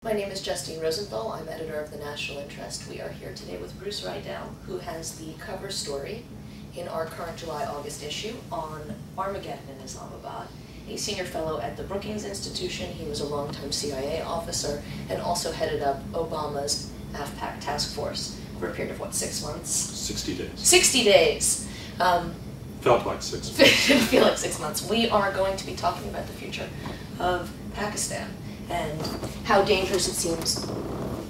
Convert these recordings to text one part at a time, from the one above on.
My name is Justine Rosenthal. I'm editor of the National Interest. We are here today with Bruce Riedel, who has the cover story in our current July-August issue on Armageddon in Islamabad. A senior fellow at the Brookings Institution. He was a longtime CIA officer and also headed up Obama's AfPak task force for a period of, what, 6 months? 60 days. 60 days. Felt like 6 months. Didn't feel like 6 months. We are going to be talking about the future of Pakistan and how dangerous it seems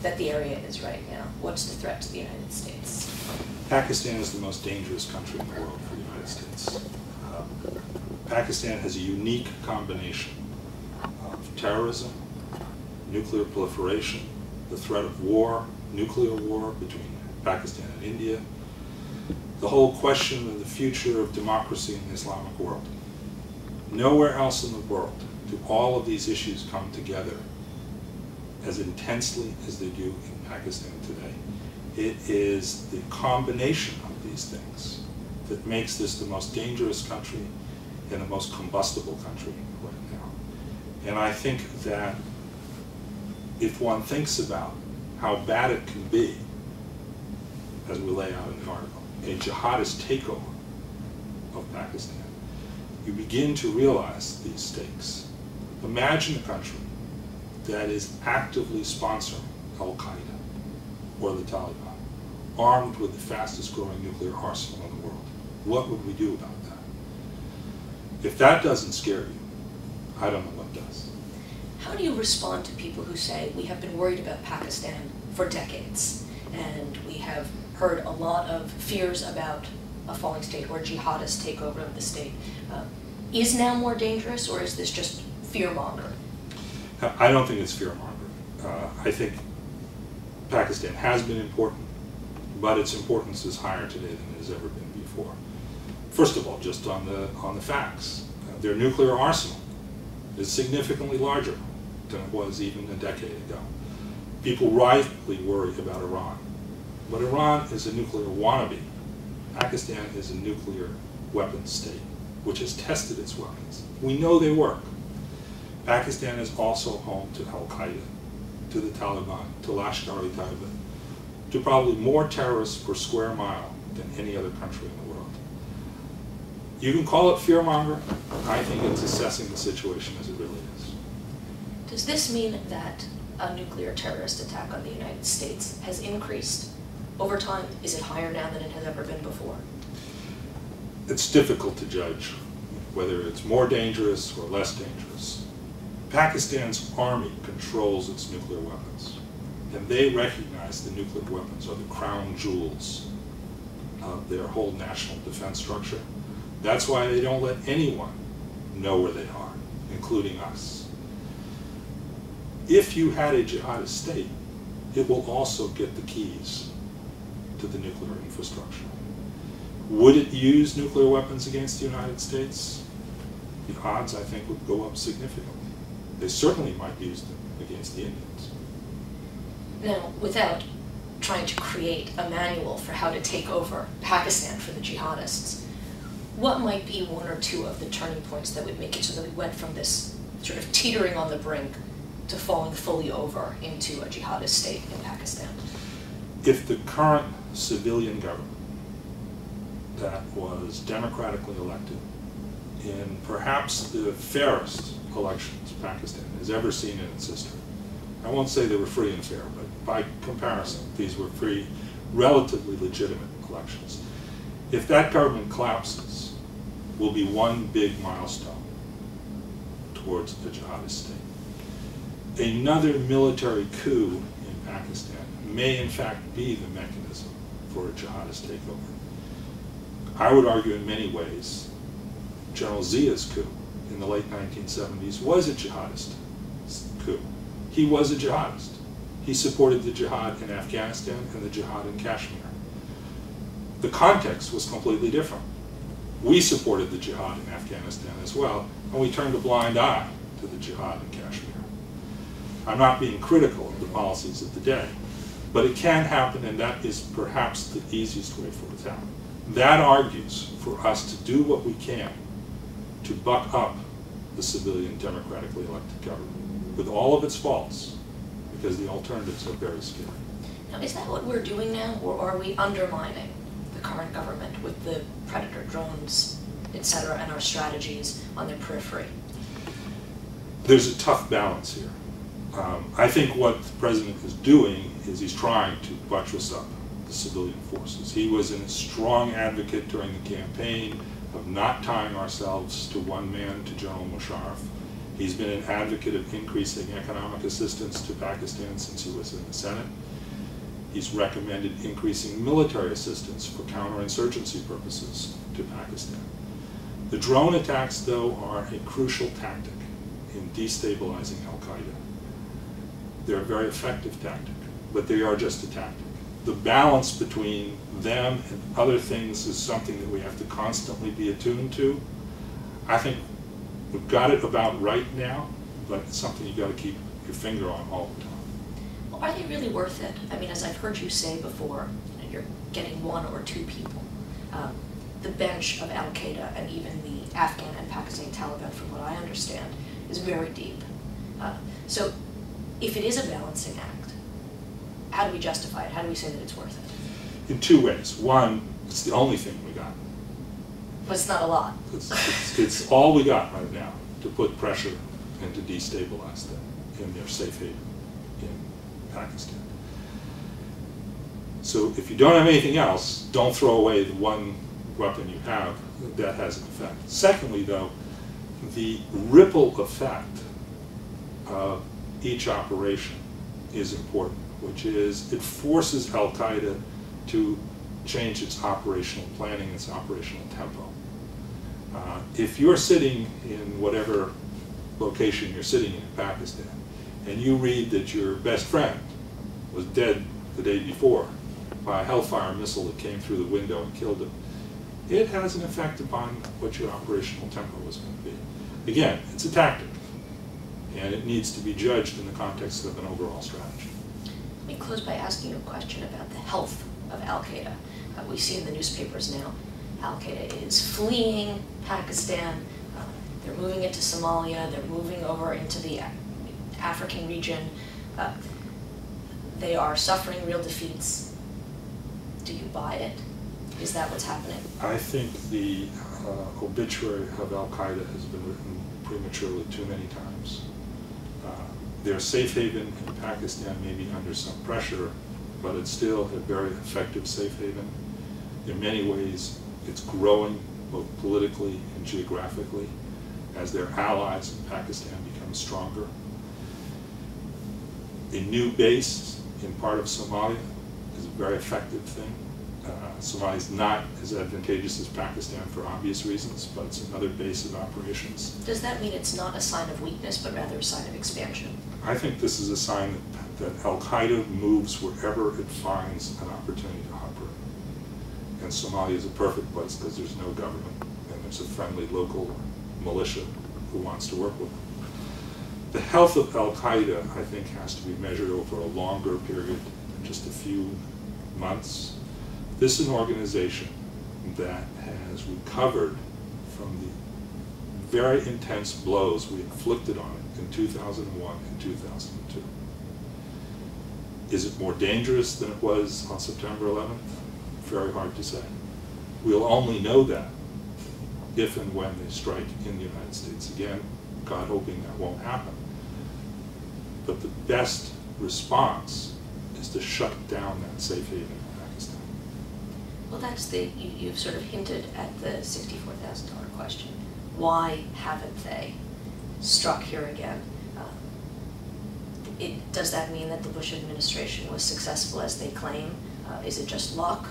that the area is right now. What's the threat to the United States? Pakistan is the most dangerous country in the world for the United States. Pakistan has a unique combination of terrorism, nuclear proliferation, the threat of war, nuclear war between Pakistan and India, the whole question of the future of democracy in the Islamic world. Nowhere else in the world do all of these issues come together as intensely as they do in Pakistan today. It is the combination of these things that makes this the most dangerous country and the most combustible country right now. And I think that if one thinks about how bad it can be, as we lay out in the article, a jihadist takeover of Pakistan, you begin to realize these stakes. Imagine a country that is actively sponsoring al-Qaeda or the Taliban, armed with the fastest growing nuclear arsenal in the world. What would we do about that? If that doesn't scare you, I don't know what does. How do you respond to people who say, we have been worried about Pakistan for decades, and we have heard a lot of fears about a falling state or jihadist takeover of the state? Is now more dangerous, or is this just fear-mongering? I don't think it's fear-mongering. I think Pakistan has been important, but its importance is higher today than it has ever been before. First of all, just on the facts, their nuclear arsenal is significantly larger than it was even a decade ago. People rightly worry about Iran, but Iran is a nuclear wannabe. Pakistan is a nuclear weapons state, which has tested its weapons. We know they work. Pakistan is also home to al-Qaeda, to the Taliban, to Lashkar-e-Taiba, to probably more terrorists per square mile than any other country in the world. You can call it fear-mongering. I think it's assessing the situation as it really is. Does this mean that a nuclear terrorist attack on the United States has increased over time? Is it higher now than it has ever been before? It's difficult to judge whether it's more dangerous or less dangerous. Pakistan's army controls its nuclear weapons, and they recognize the nuclear weapons are the crown jewels of their whole national defense structure. That's why they don't let anyone know where they are, including us. If you had a jihadist state, it will also get the keys to the nuclear infrastructure. Would it use nuclear weapons against the United States? The odds, I think, would go up significantly. They certainly might use them against the Indians. Now, without trying to create a manual for how to take over Pakistan for the jihadists, what might be one or two of the turning points that would make it so that we went from this sort of teetering on the brink to falling fully over into a jihadist state in Pakistan? If the current civilian government that was democratically elected in perhaps the fairest elections Pakistan has ever seen in its history, I won't say they were free and fair, but by comparison, these were free, relatively legitimate elections. If that government collapses, will be one big milestone towards a jihadist state. Another military coup in Pakistan may in fact be the mechanism for a jihadist takeover. I would argue in many ways, General Zia's coup in the late 1970s was a jihadist coup. He was a jihadist. He supported the jihad in Afghanistan and the jihad in Kashmir. The context was completely different. We supported the jihad in Afghanistan as well, and we turned a blind eye to the jihad in Kashmir. I'm not being critical of the policies of the day, but it can happen, and that is perhaps the easiest way for it to happen. That argues for us to do what we can to buck up the civilian democratically elected government with all of its faults, because the alternatives are very scary. Now, is that what we're doing now, or are we undermining the current government with the Predator drones, etc., and our strategies on their periphery? There's a tough balance here. I think what the president is doing is he's trying to buttress up the civilian forces. He was a strong advocate during the campaign of not tying ourselves to one man, to General Musharraf. He's been an advocate of increasing economic assistance to Pakistan since he was in the Senate. He's recommended increasing military assistance for counterinsurgency purposes to Pakistan. The drone attacks, though, are a crucial tactic in destabilizing al-Qaeda. They're a very effective tactic, but they are just a tactic. The balance between them and other things is something that we have to constantly be attuned to. I think we've got it about right now, but it's something you've got to keep your finger on all the time. Well, are they really worth it? I mean, as I've heard you say before, you're getting one or two people. The bench of al-Qaeda and even the Afghan and Pakistani Taliban, from what I understand, is very deep. So if it is a balancing act, how do we justify it? How do we say that it's worth it? In two ways. One, it's the only thing we got. But it's not a lot. It's all we got right now to put pressure and to destabilize them in their safe haven in Pakistan. So if you don't have anything else, don't throw away the one weapon you have that has an effect. Secondly, though, the ripple effect of each operation is important, which is it forces al-Qaeda to change its operational planning, its operational tempo. If you're sitting in whatever location you're sitting in Pakistan, and you read that your best friend was dead the day before by a Hellfire missile that came through the window and killed him, it has an effect upon what your operational tempo is going to be. Again, it's a tactic, and it needs to be judged in the context of an overall strategy. Let me close by asking you a question about the health of al-Qaeda. We see in the newspapers now, al-Qaeda is fleeing Pakistan, they're moving into Somalia, they're moving over into the African region. They are suffering real defeats. Do you buy it? Is that what's happening? I think the obituary of al-Qaeda has been written prematurely too many times. Their safe haven in Pakistan may be under some pressure, but it's still a very effective safe haven. In many ways, it's growing both politically and geographically as their allies in Pakistan become stronger. A new base in part of Somalia is a very effective thing. Somalia is not as advantageous as Pakistan for obvious reasons, but it's another base of operations. Does that mean it's not a sign of weakness, but rather a sign of expansion? I think this is a sign that al-Qaeda moves wherever it finds an opportunity to operate. And Somalia is a perfect place because there's no government and there's a friendly local militia who wants to work with them. The health of al-Qaeda, I think, has to be measured over a longer period than just a few months. This is an organization that has recovered from the very intense blows we inflicted on it in 2001 and 2002. Is it more dangerous than it was on September 11th? Very hard to say. We'll only know that if and when they strike in the United States again, God hoping that won't happen. But the best response is to shut down that safe haven in Pakistan. Well, that's you've sort of hinted at the $64,000 question. Why haven't they struck here again? Does that mean that the Bush administration was successful as they claim? Is it just luck?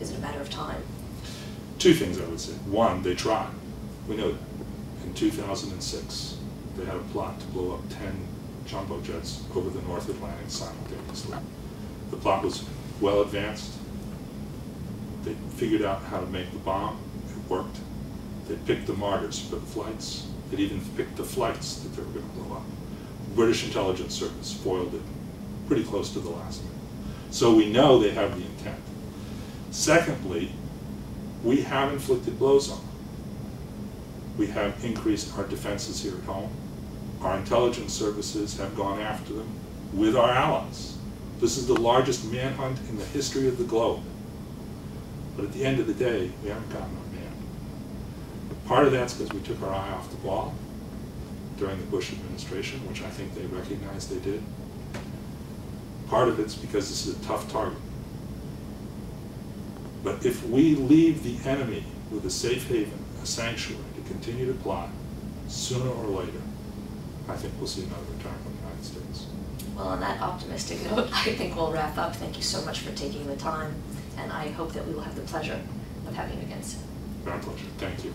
Is it a matter of time? Two things I would say. One, they tried. We know that. In 2006, they had a plot to blow up 10 jumbo jets over the North Atlantic simultaneously. The plot was well advanced. They figured out how to make the bomb. It worked. They picked the martyrs for the flights. They even picked the flights that they were going to blow up. The British intelligence service foiled it pretty close to the last minute. So we know they have the intent. Secondly, we have inflicted blows on them. We have increased our defenses here at home. Our intelligence services have gone after them with our allies. This is the largest manhunt in the history of the globe. But at the end of the day, we haven't gotten our man. Part of that's because we took our eye off the ball during the Bush administration, which I think they recognized they did. Part of it's because this is a tough target. But if we leave the enemy with a safe haven, a sanctuary to continue to plot, sooner or later, I think we'll see another attack on the United States. Well, on that optimistic note, I think we'll wrap up. Thank you so much for taking the time, and I hope that we will have the pleasure of having you again soon. Our pleasure. Thank you.